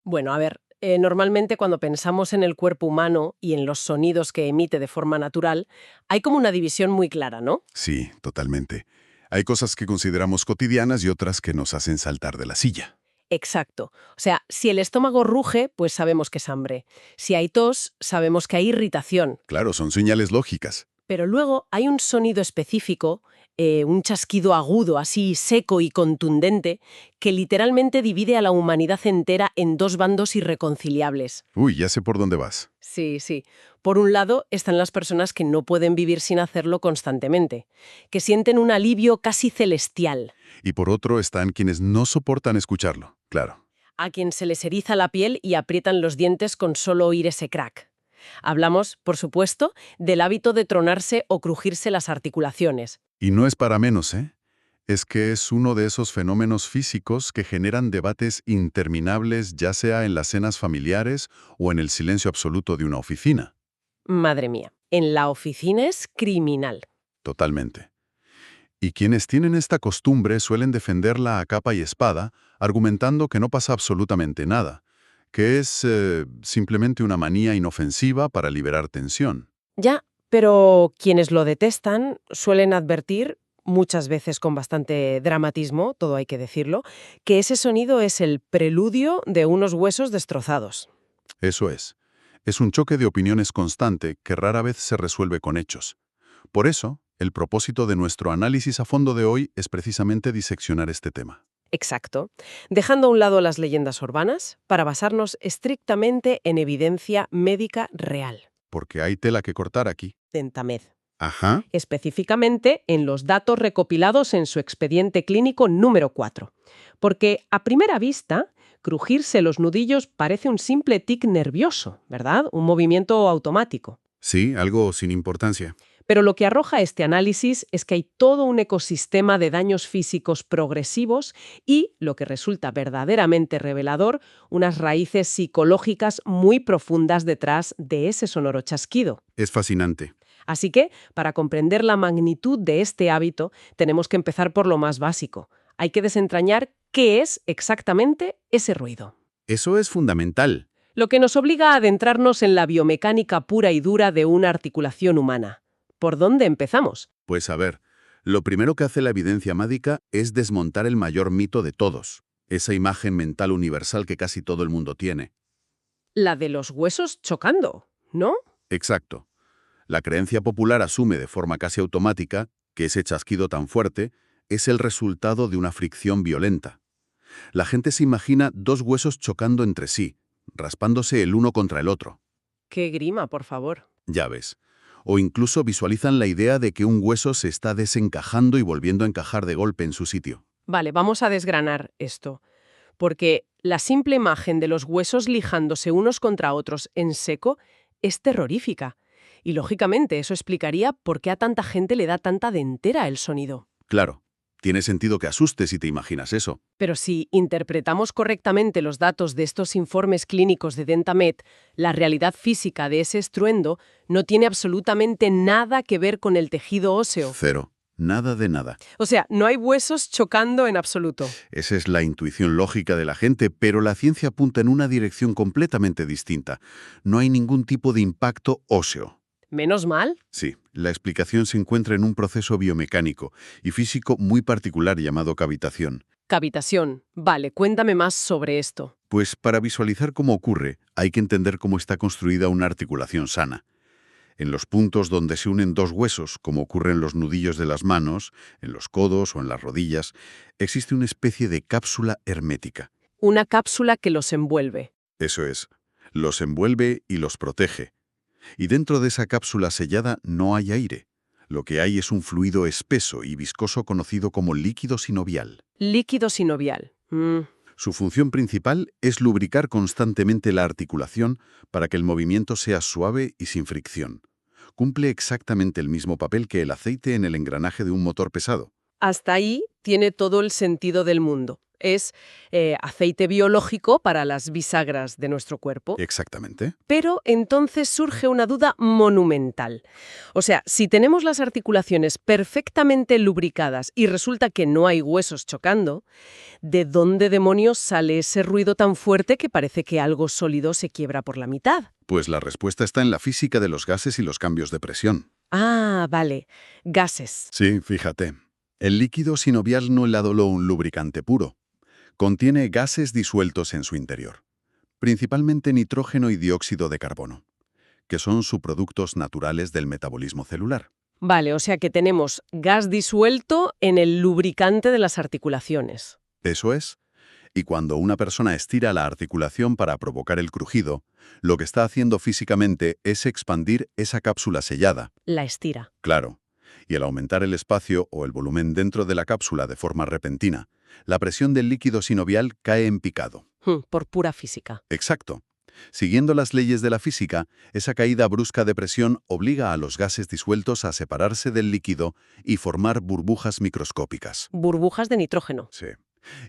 Bueno, a ver, normalmente cuando pensamos en el cuerpo humano y en los sonidos que emite de forma natural, hay como una división muy clara, ¿no? Sí, totalmente. Hay cosas que consideramos cotidianas y otras que nos hacen saltar de la silla. Exacto. O sea, si el estómago ruge, pues sabemos que es hambre. Si hay tos, sabemos que hay irritación. Claro, son señales lógicas. Pero luego hay un sonido específico, un chasquido agudo, así seco y contundente, que literalmente divide a la humanidad entera en dos bandos irreconciliables. Uy, ya sé por dónde vas. Sí, sí. Por un lado están las personas que no pueden vivir sin hacerlo constantemente, que sienten un alivio casi celestial, Y por otro están quienes no soportan escucharlo. Claro. a quien se les eriza la piel y aprietan los dientes con solo oír ese crack. Hablamos, por supuesto, del hábito de tronarse o crujirse las articulaciones. Y no es para menos, ¿eh? Es que es uno de esos fenómenos físicos que generan debates interminables, ya sea en las cenas familiares o en el silencio absoluto de una oficina. Madre mía, en la oficina es criminal. Totalmente. Y quienes tienen esta costumbre suelen defenderla a capa y espada, argumentando que no pasa absolutamente nada, que es simplemente una manía inofensiva para liberar tensión. Ya, pero quienes lo detestan suelen advertir, muchas veces con bastante dramatismo, todo hay que decirlo, que ese sonido es el preludio de unos huesos destrozados. Eso es. Es un choque de opiniones constante que rara vez se resuelve con hechos. Por eso, el propósito de nuestro análisis a fondo de hoy es precisamente diseccionar este tema. Exacto. Dejando a un lado las leyendas urbanas para basarnos estrictamente en evidencia médica real. Porque hay tela que cortar aquí. Dentamed. Ajá. Específicamente en los datos recopilados en su expediente clínico número 4. Porque a primera vista, crujirse los nudillos parece un simple tic nervioso, ¿verdad? Un movimiento automático. Sí, algo sin importancia. Pero lo que arroja este análisis es que hay todo un ecosistema de daños físicos progresivos y, lo que resulta verdaderamente revelador, unas raíces psicológicas muy profundas detrás de ese sonoro chasquido. Es fascinante. Así que, para comprender la magnitud de este hábito, tenemos que empezar por lo más básico. Hay que desentrañar qué es exactamente ese ruido. Eso es fundamental. Lo que nos obliga a adentrarnos en la biomecánica pura y dura de una articulación humana. ¿Por dónde empezamos? Pues a ver, lo primero que hace la evidencia médica es desmontar el mayor mito de todos, esa imagen mental universal que casi todo el mundo tiene. La de los huesos chocando, ¿no? Exacto. La creencia popular asume de forma casi automática que ese chasquido tan fuerte es el resultado de una fricción violenta. La gente se imagina dos huesos chocando entre sí, raspándose el uno contra el otro. Qué grima, por favor. Ya ves. O incluso visualizan la idea de que un hueso se está desencajando y volviendo a encajar de golpe en su sitio. Vale, vamos a desgranar esto. Porque la simple imagen de los huesos lijándose unos contra otros en seco es terrorífica. Y lógicamente eso explicaría por qué a tanta gente le da tanta dentera el sonido. Claro, tiene sentido que asustes si te imaginas eso. Pero si interpretamos correctamente los datos de estos informes clínicos de Dentamed, la realidad física de ese estruendo no tiene absolutamente nada que ver con el tejido óseo. Cero. Nada de nada. O sea, no hay huesos chocando en absoluto. Esa es la intuición lógica de la gente, pero la ciencia apunta en una dirección completamente distinta. No hay ningún tipo de impacto óseo. Menos mal. Sí, la explicación se encuentra en un proceso biomecánico y físico muy particular llamado cavitación. Cavitación. Vale, cuéntame más sobre esto. Pues para visualizar cómo ocurre, hay que entender cómo está construida una articulación sana. En los puntos donde se unen dos huesos, como ocurre en los nudillos de las manos, en los codos o en las rodillas, existe una especie de cápsula hermética. Una cápsula que los envuelve. Eso es, los envuelve y los protege. Y dentro de esa cápsula sellada no hay aire. Lo que hay es un fluido espeso y viscoso conocido como líquido sinovial. Líquido sinovial. Su función principal es lubricar constantemente la articulación para que el movimiento sea suave y sin fricción. Cumple exactamente el mismo papel que el aceite en el engranaje de un motor pesado. Hasta ahí tiene todo el sentido del mundo. Es aceite biológico para las bisagras de nuestro cuerpo. Exactamente. Pero entonces surge una duda monumental. O sea, si tenemos las articulaciones perfectamente lubricadas y resulta que no hay huesos chocando, ¿de dónde demonios sale ese ruido tan fuerte que parece que algo sólido se quiebra por la mitad? Pues la respuesta está en la física de los gases y los cambios de presión. Ah, vale. Gases. Sí, fíjate. El líquido sinovial no es solo un lubricante puro. Contiene gases disueltos en su interior, principalmente nitrógeno y dióxido de carbono, que son subproductos naturales del metabolismo celular. Vale, o sea que tenemos gas disuelto en el lubricante de las articulaciones. Eso es. Y cuando una persona estira la articulación para provocar el crujido, lo que está haciendo físicamente es expandir esa cápsula sellada. La estira. Claro. Y al aumentar el espacio o el volumen dentro de la cápsula de forma repentina, la presión del líquido sinovial cae en picado. Por pura física. Exacto. Siguiendo las leyes de la física, esa caída brusca de presión obliga a los gases disueltos a separarse del líquido y formar burbujas microscópicas. Burbujas de nitrógeno. Sí.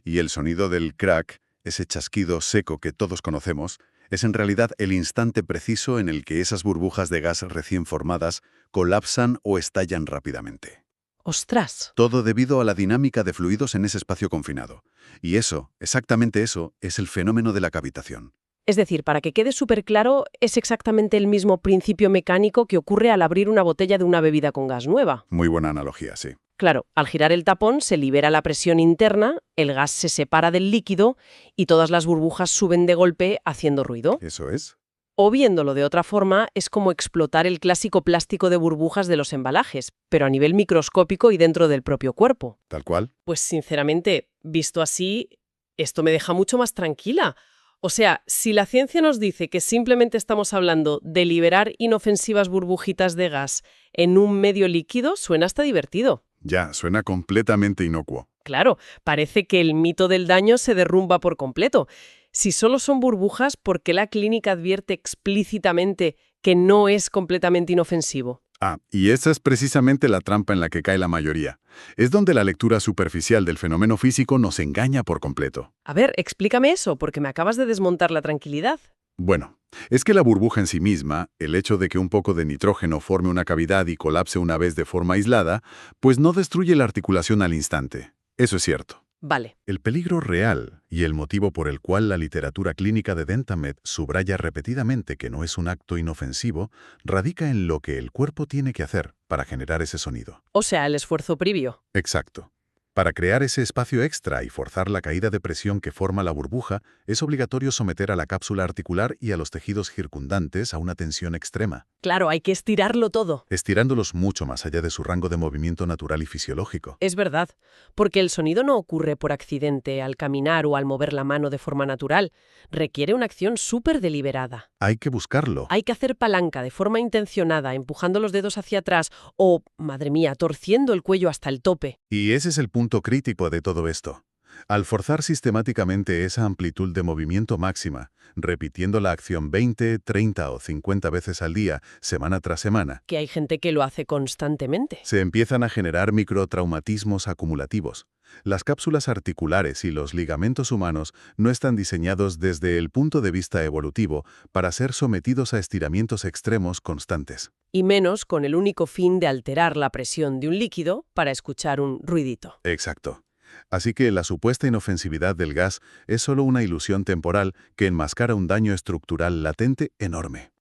Y el sonido del crack, ese chasquido seco que todos conocemos, es en realidad el instante preciso en el que esas burbujas de gas recién formadas colapsan o estallan rápidamente. ¡Ostras! Todo debido a la dinámica de fluidos en ese espacio confinado. Y eso, exactamente eso, es el fenómeno de la cavitación. Es decir, para que quede súper claro, es exactamente el mismo principio mecánico que ocurre al abrir una botella de una bebida con gas nueva. Muy buena analogía, sí. Claro, al girar el tapón se libera la presión interna, el gas se separa del líquido y todas las burbujas suben de golpe haciendo ruido. Eso es. O viéndolo de otra forma, es como explotar el clásico plástico de burbujas de los embalajes, pero a nivel microscópico y dentro del propio cuerpo. Tal cual. Pues sinceramente, visto así, esto me deja mucho más tranquila. O sea, si la ciencia nos dice que simplemente estamos hablando de liberar inofensivas burbujitas de gas en un medio líquido, suena hasta divertido. Ya, suena completamente inocuo. Claro, parece que el mito del daño se derrumba por completo. Si solo son burbujas, ¿por qué la clínica advierte explícitamente que no es completamente inofensivo? Ah, y esa es precisamente la trampa en la que cae la mayoría. Es donde la lectura superficial del fenómeno físico nos engaña por completo. A ver, explícame eso, porque me acabas de desmontar la tranquilidad. Bueno, es que la burbuja en sí misma, el hecho de que un poco de nitrógeno forme una cavidad y colapse una vez de forma aislada, pues no destruye la articulación al instante. Eso es cierto. Vale. El peligro real y el motivo por el cual la literatura clínica de Dentamed subraya repetidamente que no es un acto inofensivo radica en lo que el cuerpo tiene que hacer para generar ese sonido. O sea, el esfuerzo previo. Exacto. Para crear ese espacio extra y forzar la caída de presión que forma la burbuja, es obligatorio someter a la cápsula articular y a los tejidos circundantes a una tensión extrema, Claro, hay que estirarlo todo. estirándolos mucho más allá de su rango de movimiento natural y fisiológico. Es verdad, porque el sonido no ocurre por accidente al caminar o al mover la mano de forma natural. Requiere una acción súper deliberada. Hay que buscarlo. Hay que hacer palanca de forma intencionada, empujando los dedos hacia atrás o, madre mía, torciendo el cuello hasta el tope. Y ese es el punto crítico de todo esto. Al forzar sistemáticamente esa amplitud de movimiento máxima, repitiendo la acción 20, 30 o 50 veces al día, semana tras semana, Que hay gente que lo hace constantemente. se empiezan a generar microtraumatismos acumulativos. Las cápsulas articulares y los ligamentos humanos no están diseñados desde el punto de vista evolutivo para ser sometidos a estiramientos extremos constantes. Y menos con el único fin de alterar la presión de un líquido para escuchar un ruidito. Exacto. Así que la supuesta inofensividad del gas es solo una ilusión temporal que enmascara un daño estructural latente enorme.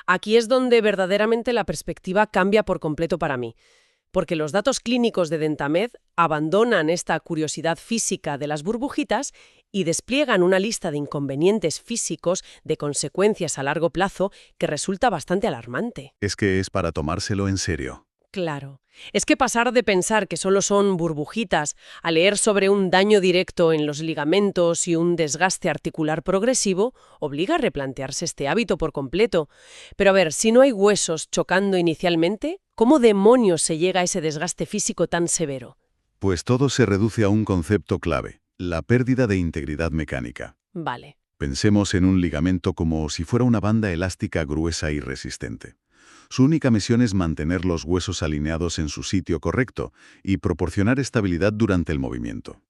Aquí es donde verdaderamente la perspectiva cambia por completo para mí. Porque los datos clínicos de Dentamed abandonan esta curiosidad física de las burbujitas y despliegan una lista de inconvenientes físicos, de consecuencias a largo plazo, que resulta bastante alarmante. Es que es para tomárselo en serio. Claro. Es que pasar de pensar que solo son burbujitas a leer sobre un daño directo en los ligamentos y un desgaste articular progresivo obliga a replantearse este hábito por completo. Pero a ver, si no hay huesos chocando inicialmente, ¿cómo demonios se llega a ese desgaste físico tan severo? Pues todo se reduce a un concepto clave, la pérdida de integridad mecánica. Vale. Pensemos en un ligamento como si fuera una banda elástica gruesa y resistente. Su única misión es mantener los huesos alineados en su sitio correcto y proporcionar estabilidad durante el movimiento.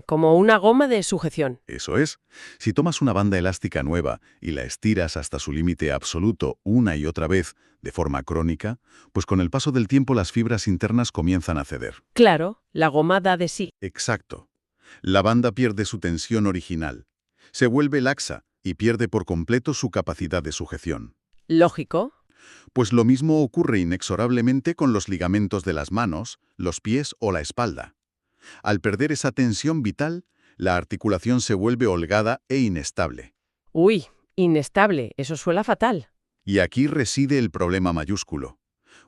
Como una goma de sujeción. Eso es. Si tomas una banda elástica nueva y la estiras hasta su límite absoluto una y otra vez, de forma crónica, pues con el paso del tiempo las fibras internas comienzan a ceder. Claro, la goma da de sí. Exacto. La banda pierde su tensión original, se vuelve laxa y pierde por completo su capacidad de sujeción. Lógico. Pues lo mismo ocurre inexorablemente con los ligamentos de las manos, los pies o la espalda. Al perder esa tensión vital, la articulación se vuelve holgada e inestable. Uy, inestable, eso suena fatal. Y aquí reside el problema mayúsculo.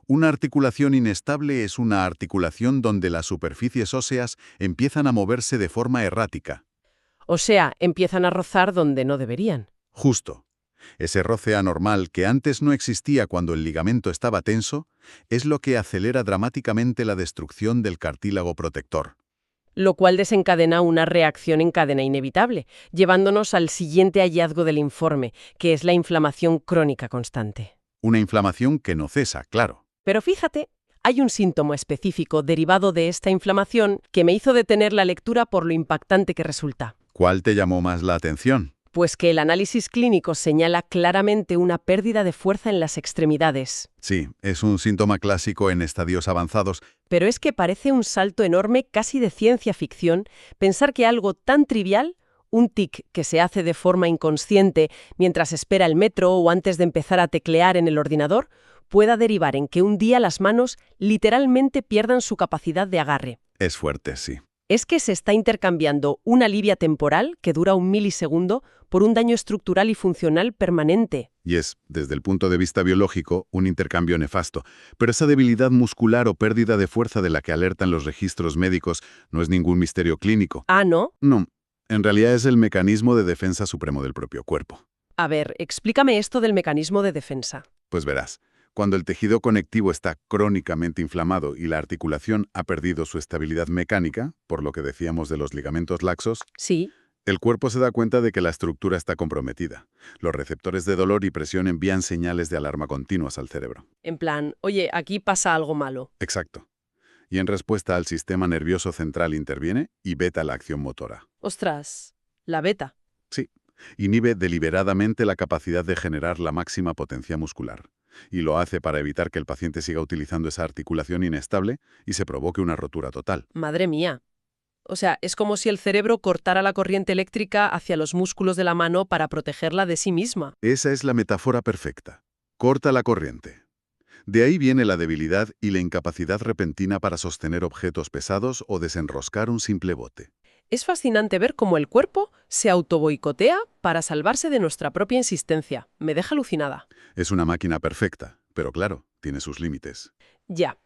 Una articulación inestable es una articulación donde las superficies óseas empiezan a moverse de forma errática. O sea, empiezan a rozar donde no deberían. Justo. Ese roce anormal que antes no existía cuando el ligamento estaba tenso es lo que acelera dramáticamente la destrucción del cartílago protector. Lo cual desencadena una reacción en cadena inevitable, llevándonos al siguiente hallazgo del informe, que es la inflamación crónica constante. Una inflamación que no cesa, claro. Pero fíjate, hay un síntoma específico derivado de esta inflamación que me hizo detener la lectura por lo impactante que resulta. ¿Cuál te llamó más la atención? Pues que el análisis clínico señala claramente una pérdida de fuerza en las extremidades. Sí, es un síntoma clásico en estadios avanzados. Pero es que parece un salto enorme, casi de ciencia ficción, pensar que algo tan trivial, un tic que se hace de forma inconsciente mientras espera el metro o antes de empezar a teclear en el ordenador, pueda derivar en que un día las manos literalmente pierdan su capacidad de agarre. Es fuerte, sí. Es que se está intercambiando una alivia temporal, que dura un milisegundo, por un daño estructural y funcional permanente. Y es, desde el punto de vista biológico, un intercambio nefasto. Pero esa debilidad muscular o pérdida de fuerza de la que alertan los registros médicos no es ningún misterio clínico. Ah, ¿no? No, en realidad es el mecanismo de defensa supremo del propio cuerpo. A ver, explícame esto del mecanismo de defensa. Pues verás, cuando el tejido conectivo está crónicamente inflamado y la articulación ha perdido su estabilidad mecánica, por lo que decíamos de los ligamentos laxos, Sí. el cuerpo se da cuenta de que la estructura está comprometida. Los receptores de dolor y presión envían señales de alarma continuas al cerebro. En plan, oye, aquí pasa algo malo. Exacto. Y en respuesta al sistema nervioso central interviene y veta la acción motora. Ostras, la beta. Sí, inhibe deliberadamente la capacidad de generar la máxima potencia muscular. Y lo hace para evitar que el paciente siga utilizando esa articulación inestable y se provoque una rotura total. Madre mía. O sea, es como si el cerebro cortara la corriente eléctrica hacia los músculos de la mano para protegerla de sí misma. Esa es la metáfora perfecta. Corta la corriente. De ahí viene la debilidad y la incapacidad repentina para sostener objetos pesados o desenroscar un simple bote. Es fascinante ver cómo el cuerpo se autoboicotea para salvarse de nuestra propia insistencia. Me deja alucinada. Es una máquina perfecta, pero claro, tiene sus límites. Ya.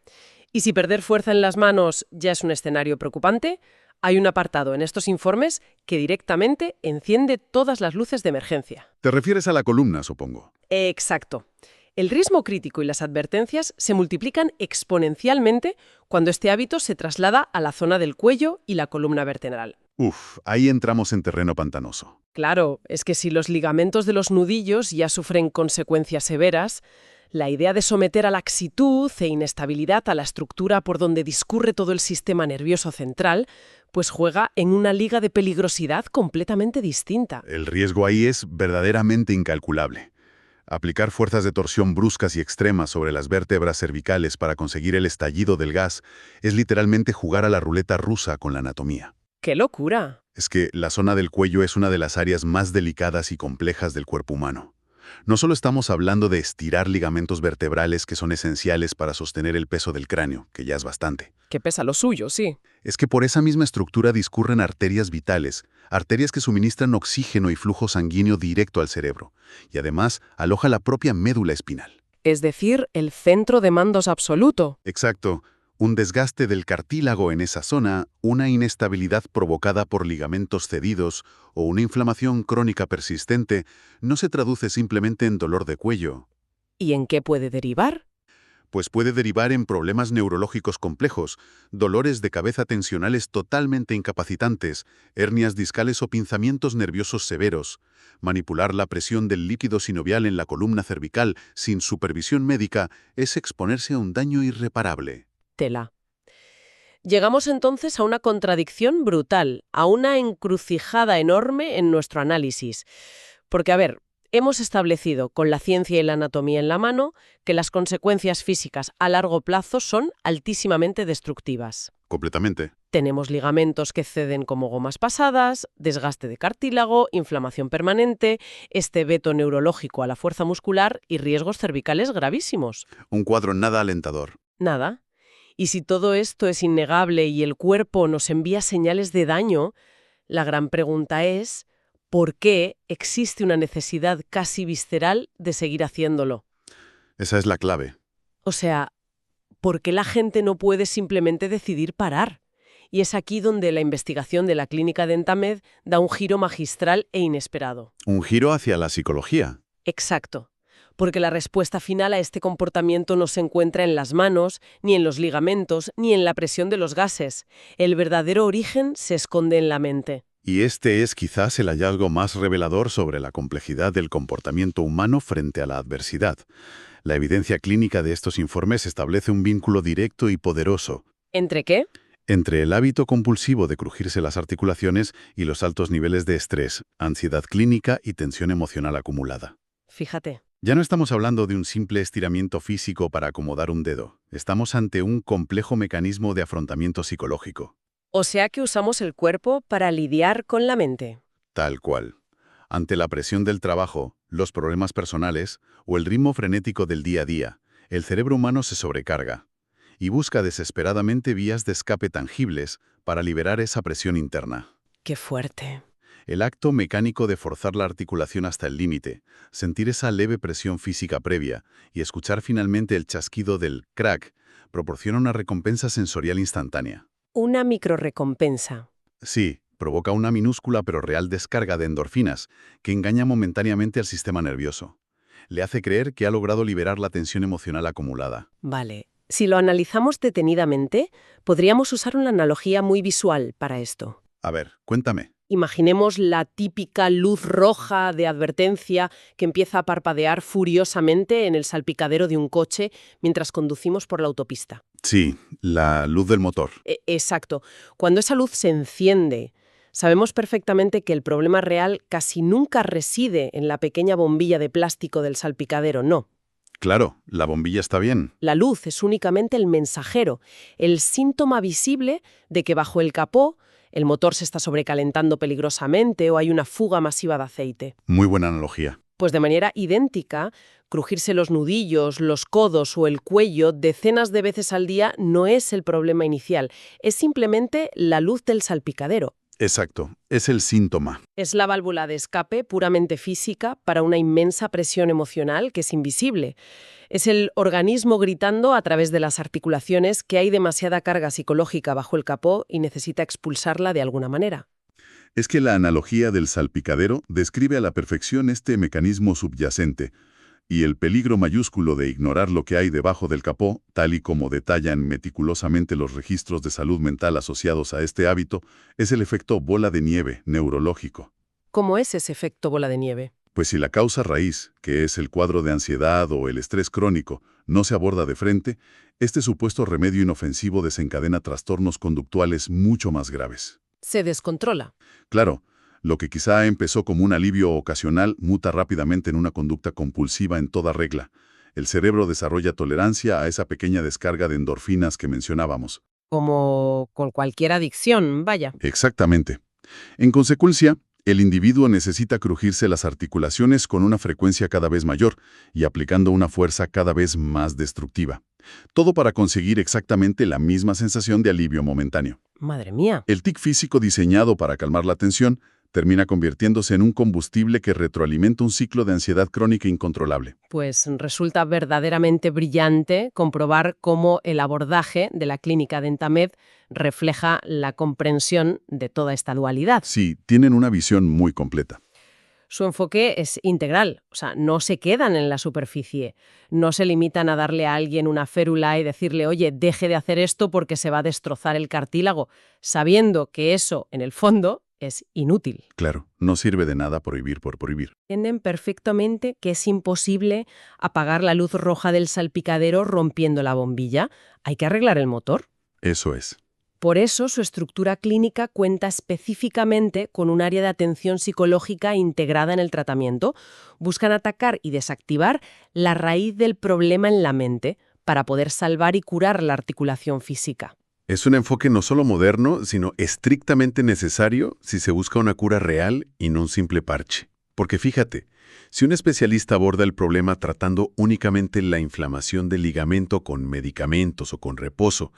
Y si perder fuerza en las manos ya es un escenario preocupante, hay un apartado en estos informes que directamente enciende todas las luces de emergencia. ¿Te refieres a la columna, supongo? Exacto. El riesgo crítico y las advertencias se multiplican exponencialmente cuando este hábito se traslada a la zona del cuello y la columna vertebral. Uf, ahí entramos en terreno pantanoso. Claro, es que si los ligamentos de los nudillos ya sufren consecuencias severas, la idea de someter a laxitud e inestabilidad a la estructura por donde discurre todo el sistema nervioso central, pues juega en una liga de peligrosidad completamente distinta. El riesgo ahí es verdaderamente incalculable. Aplicar fuerzas de torsión bruscas y extremas sobre las vértebras cervicales para conseguir el estallido del gas es literalmente jugar a la ruleta rusa con la anatomía. ¡Qué locura! Es que la zona del cuello es una de las áreas más delicadas y complejas del cuerpo humano. No solo estamos hablando de estirar ligamentos vertebrales que son esenciales para sostener el peso del cráneo, que ya es bastante. Que pesa lo suyo, sí. Es que por esa misma estructura discurren arterias vitales, arterias que suministran oxígeno y flujo sanguíneo directo al cerebro, y además aloja la propia médula espinal. Es decir, el centro de mandos absoluto. Exacto. Un desgaste del cartílago en esa zona, una inestabilidad provocada por ligamentos cedidos o una inflamación crónica persistente no se traduce simplemente en dolor de cuello. ¿Y en qué puede derivar? Pues puede derivar en problemas neurológicos complejos, dolores de cabeza tensionales totalmente incapacitantes, hernias discales o pinzamientos nerviosos severos. Manipular la presión del líquido sinovial en la columna cervical sin supervisión médica es exponerse a un daño irreparable. Tela. Llegamos entonces a una contradicción brutal, a una encrucijada enorme en nuestro análisis. Porque, a ver, hemos establecido con la ciencia y la anatomía en la mano que las consecuencias físicas a largo plazo son altísimamente destructivas. Completamente. Tenemos ligamentos que ceden como gomas pasadas, desgaste de cartílago, inflamación permanente, este veto neurológico a la fuerza muscular y riesgos cervicales gravísimos. Un cuadro nada alentador. Nada. Y si todo esto es innegable y el cuerpo nos envía señales de daño, la gran pregunta es, ¿por qué existe una necesidad casi visceral de seguir haciéndolo? Esa es la clave. O sea, ¿por qué la gente no puede simplemente decidir parar? Y es aquí donde la investigación de la clínica Dentamed da un giro magistral e inesperado. Un giro hacia la psicología. Exacto. Porque la respuesta final a este comportamiento no se encuentra en las manos, ni en los ligamentos, ni en la presión de los gases. El verdadero origen se esconde en la mente. Y este es quizás el hallazgo más revelador sobre la complejidad del comportamiento humano frente a la adversidad. La evidencia clínica de estos informes establece un vínculo directo y poderoso. ¿Entre qué? Entre el hábito compulsivo de crujirse las articulaciones y los altos niveles de estrés, ansiedad clínica y tensión emocional acumulada. Fíjate. Ya no estamos hablando de un simple estiramiento físico para acomodar un dedo. Estamos ante un complejo mecanismo de afrontamiento psicológico. O sea que usamos el cuerpo para lidiar con la mente. Tal cual. Ante la presión del trabajo, los problemas personales o el ritmo frenético del día a día, el cerebro humano se sobrecarga y busca desesperadamente vías de escape tangibles para liberar esa presión interna. ¡Qué fuerte! El acto mecánico de forzar la articulación hasta el límite, sentir esa leve presión física previa y escuchar finalmente el chasquido del crack proporciona una recompensa sensorial instantánea. Una microrrecompensa. Sí, provoca una minúscula pero real descarga de endorfinas que engaña momentáneamente al sistema nervioso. Le hace creer que ha logrado liberar la tensión emocional acumulada. Vale. Si lo analizamos detenidamente, podríamos usar una analogía muy visual para esto. A ver, cuéntame. Imaginemos la típica luz roja de advertencia que empieza a parpadear furiosamente en el salpicadero de un coche mientras conducimos por la autopista. Sí, la luz del motor. Exacto. Cuando esa luz se enciende, sabemos perfectamente que el problema real casi nunca reside en la pequeña bombilla de plástico del salpicadero, no. Claro, la bombilla está bien. La luz es únicamente el mensajero, el síntoma visible de que bajo el capó el motor se está sobrecalentando peligrosamente o hay una fuga masiva de aceite. Muy buena analogía. Pues de manera idéntica, crujirse los nudillos, los codos o el cuello decenas de veces al día no es el problema inicial, es simplemente la luz del salpicadero. Exacto, es el síntoma. Es la válvula de escape puramente física para una inmensa presión emocional que es invisible. Es el organismo gritando a través de las articulaciones que hay demasiada carga psicológica bajo el capó y necesita expulsarla de alguna manera. Es que la analogía del salpicadero describe a la perfección este mecanismo subyacente, y el peligro mayúsculo de ignorar lo que hay debajo del capó, tal y como detallan meticulosamente los registros de salud mental asociados a este hábito, es el efecto bola de nieve neurológico. ¿Cómo es ese efecto bola de nieve? Pues si la causa raíz, que es el cuadro de ansiedad o el estrés crónico, no se aborda de frente, este supuesto remedio inofensivo desencadena trastornos conductuales mucho más graves. Se descontrola. Claro, lo que quizá empezó como un alivio ocasional muta rápidamente en una conducta compulsiva en toda regla. El cerebro desarrolla tolerancia a esa pequeña descarga de endorfinas que mencionábamos. Como con cualquier adicción, vaya. Exactamente. En consecuencia, el individuo necesita crujirse las articulaciones con una frecuencia cada vez mayor y aplicando una fuerza cada vez más destructiva. Todo para conseguir exactamente la misma sensación de alivio momentáneo. Madre mía. El tic físico diseñado para calmar la tensión termina convirtiéndose en un combustible que retroalimenta un ciclo de ansiedad crónica incontrolable. Pues resulta verdaderamente brillante comprobar cómo el abordaje de la clínica Dentamed refleja la comprensión de toda esta dualidad. Sí, tienen una visión muy completa. Su enfoque es integral, o sea, no se quedan en la superficie, no se limitan a darle a alguien una férula y decirle, oye, deje de hacer esto porque se va a destrozar el cartílago, sabiendo que eso, en el fondo, es inútil. Claro, no sirve de nada prohibir por prohibir. Entienden perfectamente que es imposible apagar la luz roja del salpicadero rompiendo la bombilla. Hay que arreglar el motor. Eso es. Por eso, su estructura clínica cuenta específicamente con un área de atención psicológica integrada en el tratamiento. Buscan atacar y desactivar la raíz del problema en la mente para poder salvar y curar la articulación física. Es un enfoque no solo moderno, sino estrictamente necesario si se busca una cura real y no un simple parche. Porque fíjate, si un especialista aborda el problema tratando únicamente la inflamación del ligamento con medicamentos o con reposo,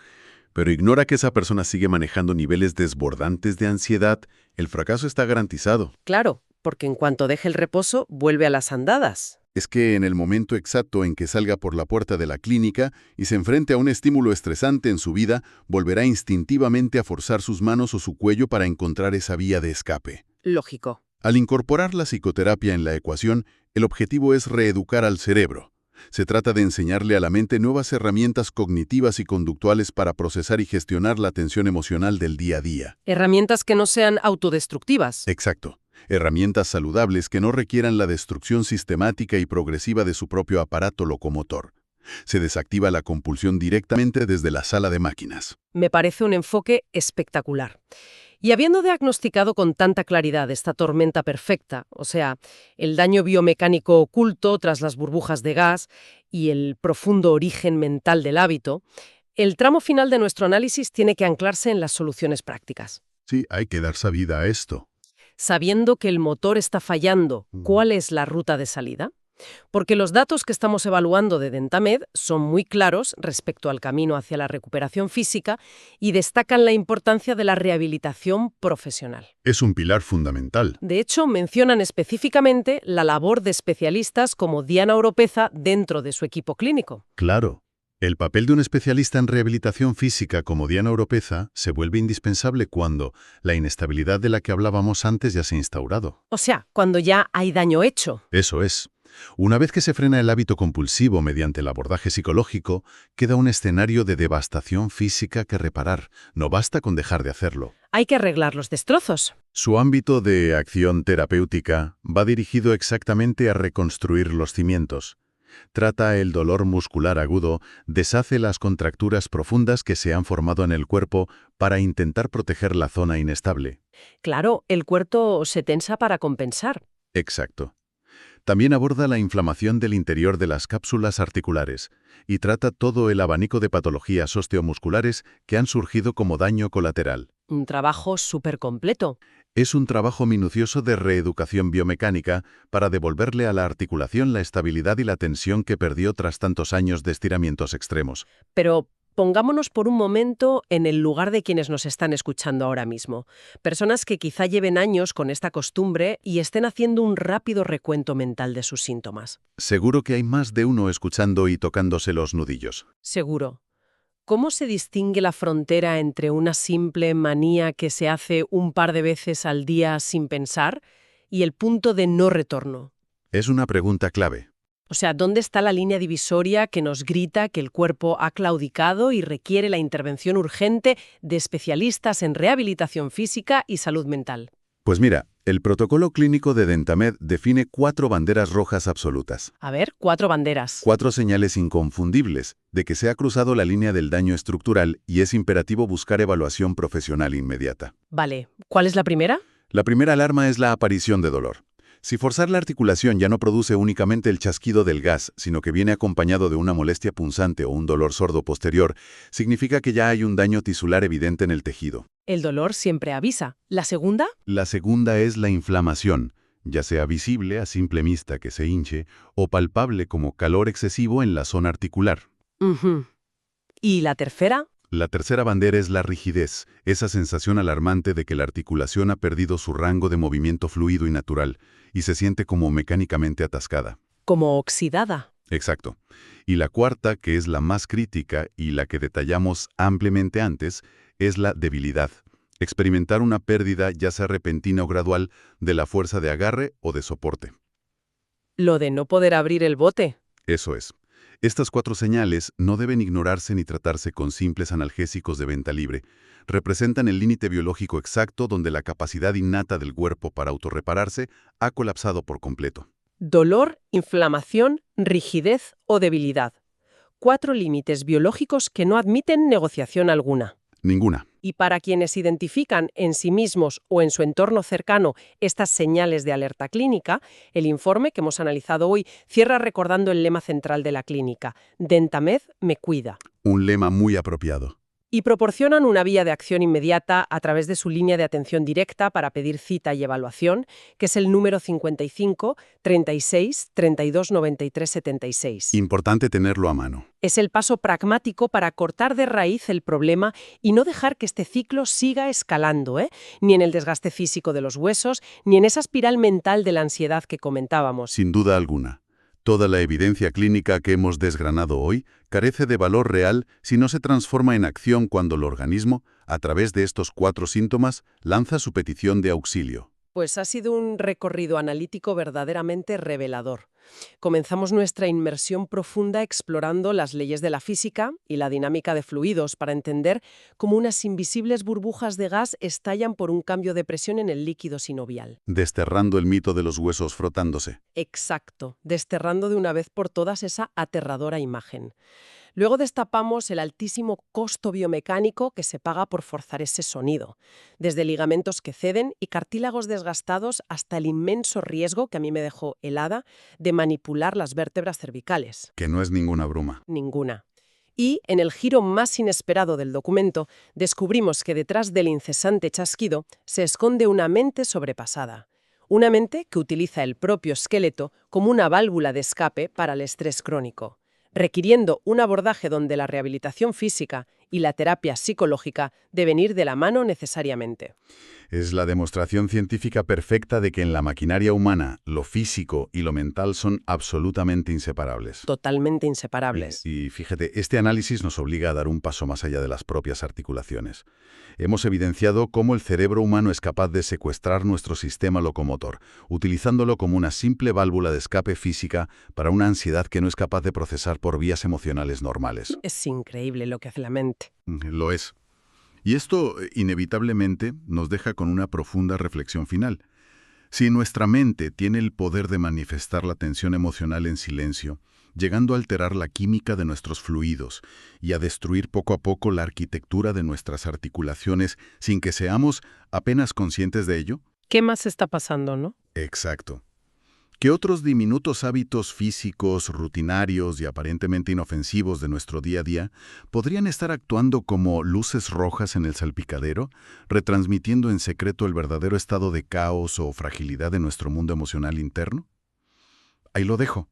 pero ignora que esa persona sigue manejando niveles desbordantes de ansiedad, el fracaso está garantizado. Claro, porque en cuanto deje el reposo, vuelve a las andadas. Es que en el momento exacto en que salga por la puerta de la clínica y se enfrente a un estímulo estresante en su vida, volverá instintivamente a forzar sus manos o su cuello para encontrar esa vía de escape. Lógico. Al incorporar la psicoterapia en la ecuación, el objetivo es reeducar al cerebro. Se trata de enseñarle a la mente nuevas herramientas cognitivas y conductuales para procesar y gestionar la tensión emocional del día a día. Herramientas que no sean autodestructivas. Exacto. Herramientas saludables que no requieran la destrucción sistemática y progresiva de su propio aparato locomotor. Se desactiva la compulsión directamente desde la sala de máquinas. Me parece un enfoque espectacular. Y habiendo diagnosticado con tanta claridad esta tormenta perfecta, o sea, el daño biomecánico oculto tras las burbujas de gas y el profundo origen mental del hábito, el tramo final de nuestro análisis tiene que anclarse en las soluciones prácticas. Sí, hay que dar salida a esto. Sabiendo que el motor está fallando, ¿cuál es la ruta de salida? Porque los datos que estamos evaluando de Dentamed son muy claros respecto al camino hacia la recuperación física y destacan la importancia de la rehabilitación profesional. Es un pilar fundamental. De hecho, mencionan específicamente la labor de especialistas como Diana Oropeza dentro de su equipo clínico. Claro. El papel de un especialista en rehabilitación física como Diana Oropeza se vuelve indispensable cuando la inestabilidad de la que hablábamos antes ya se ha instaurado. O sea, cuando ya hay daño hecho. Eso es. Una vez que se frena el hábito compulsivo mediante el abordaje psicológico, queda un escenario de devastación física que reparar. No basta con dejar de hacerlo. Hay que arreglar los destrozos. Su ámbito de acción terapéutica va dirigido exactamente a reconstruir los cimientos. Trata el dolor muscular agudo, deshace las contracturas profundas que se han formado en el cuerpo para intentar proteger la zona inestable. Claro, el cuerpo se tensa para compensar. Exacto. También aborda la inflamación del interior de las cápsulas articulares y trata todo el abanico de patologías osteomusculares que han surgido como daño colateral. Un trabajo súper completo. Es un trabajo minucioso de reeducación biomecánica para devolverle a la articulación la estabilidad y la tensión que perdió tras tantos años de estiramientos extremos. Pero pongámonos por un momento en el lugar de quienes nos están escuchando ahora mismo. Personas que quizá lleven años con esta costumbre y estén haciendo un rápido recuento mental de sus síntomas. Seguro que hay más de uno escuchando y tocándose los nudillos. Seguro. ¿Cómo se distingue la frontera entre una simple manía que se hace un par de veces al día sin pensar y el punto de no retorno? Es una pregunta clave. O sea, ¿dónde está la línea divisoria que nos grita que el cuerpo ha claudicado y requiere la intervención urgente de especialistas en rehabilitación física y salud mental? Pues mira, el protocolo clínico de Dentamed define 4 banderas rojas absolutas. A ver, 4 banderas. 4 señales inconfundibles de que se ha cruzado la línea del daño estructural y es imperativo buscar evaluación profesional inmediata. Vale, ¿cuál es la primera? La primera alarma es la aparición de dolor. Si forzar la articulación ya no produce únicamente el chasquido del gas, sino que viene acompañado de una molestia punzante o un dolor sordo posterior, significa que ya hay un daño tisular evidente en el tejido. El dolor siempre avisa. ¿La segunda? La segunda es la inflamación, ya sea visible a simple vista que se hinche o palpable como calor excesivo en la zona articular. Ujú. ¿Y la tercera? La tercera bandera es la rigidez, esa sensación alarmante de que la articulación ha perdido su rango de movimiento fluido y natural y se siente como mecánicamente atascada. Como oxidada. Exacto. Y la cuarta, que es la más crítica y la que detallamos ampliamente antes, es la debilidad. Experimentar una pérdida, ya sea repentina o gradual, de la fuerza de agarre o de soporte. Lo de no poder abrir el bote. Eso es. Estas 4 señales no deben ignorarse ni tratarse con simples analgésicos de venta libre. Representan el límite biológico exacto donde la capacidad innata del cuerpo para autorrepararse ha colapsado por completo. Dolor, inflamación, rigidez o debilidad. 4 límites biológicos que no admiten negociación alguna. Ninguna. Y para quienes identifican en sí mismos o en su entorno cercano estas señales de alerta clínica, el informe que hemos analizado hoy cierra recordando el lema central de la clínica: Dentamed me cuida. Un lema muy apropiado. Y proporcionan una vía de acción inmediata a través de su línea de atención directa para pedir cita y evaluación, que es el número 55 36 32 93 76. Importante tenerlo a mano. Es el paso pragmático para cortar de raíz el problema y no dejar que este ciclo siga escalando, ni en el desgaste físico de los huesos, ni en esa espiral mental de la ansiedad que comentábamos. Sin duda alguna. Toda la evidencia clínica que hemos desgranado hoy carece de valor real si no se transforma en acción cuando el organismo, a través de estos 4 síntomas, lanza su petición de auxilio. Pues ha sido un recorrido analítico verdaderamente revelador. Comenzamos nuestra inmersión profunda explorando las leyes de la física y la dinámica de fluidos para entender cómo unas invisibles burbujas de gas estallan por un cambio de presión en el líquido sinovial. Desterrando el mito de los huesos frotándose. Exacto, desterrando de una vez por todas esa aterradora imagen. Luego destapamos el altísimo costo biomecánico que se paga por forzar ese sonido, desde ligamentos que ceden y cartílagos desgastados hasta el inmenso riesgo, que a mí me dejó helada, de manipular las vértebras cervicales. Que no es ninguna broma. Ninguna. Y, en el giro más inesperado del documento, descubrimos que detrás del incesante chasquido se esconde una mente sobrepasada. Una mente que utiliza el propio esqueleto como una válvula de escape para el estrés crónico, requiriendo un abordaje donde la rehabilitación física y la terapia psicológica deben ir de la mano necesariamente. Es la demostración científica perfecta de que en la maquinaria humana lo físico y lo mental son absolutamente inseparables. Totalmente inseparables. Y fíjate, este análisis nos obliga a dar un paso más allá de las propias articulaciones. Hemos evidenciado cómo el cerebro humano es capaz de secuestrar nuestro sistema locomotor, utilizándolo como una simple válvula de escape física para una ansiedad que no es capaz de procesar por vías emocionales normales. Es increíble lo que hace la mente. Lo es. Y esto, inevitablemente, nos deja con una profunda reflexión final. Si nuestra mente tiene el poder de manifestar la tensión emocional en silencio, llegando a alterar la química de nuestros fluidos y a destruir poco a poco la arquitectura de nuestras articulaciones sin que seamos apenas conscientes de ello. ¿Qué más está pasando, no? Exacto. ¿Qué otros diminutos hábitos físicos, rutinarios y aparentemente inofensivos de nuestro día a día podrían estar actuando como luces rojas en el salpicadero, retransmitiendo en secreto el verdadero estado de caos o fragilidad de nuestro mundo emocional interno? Ahí lo dejo.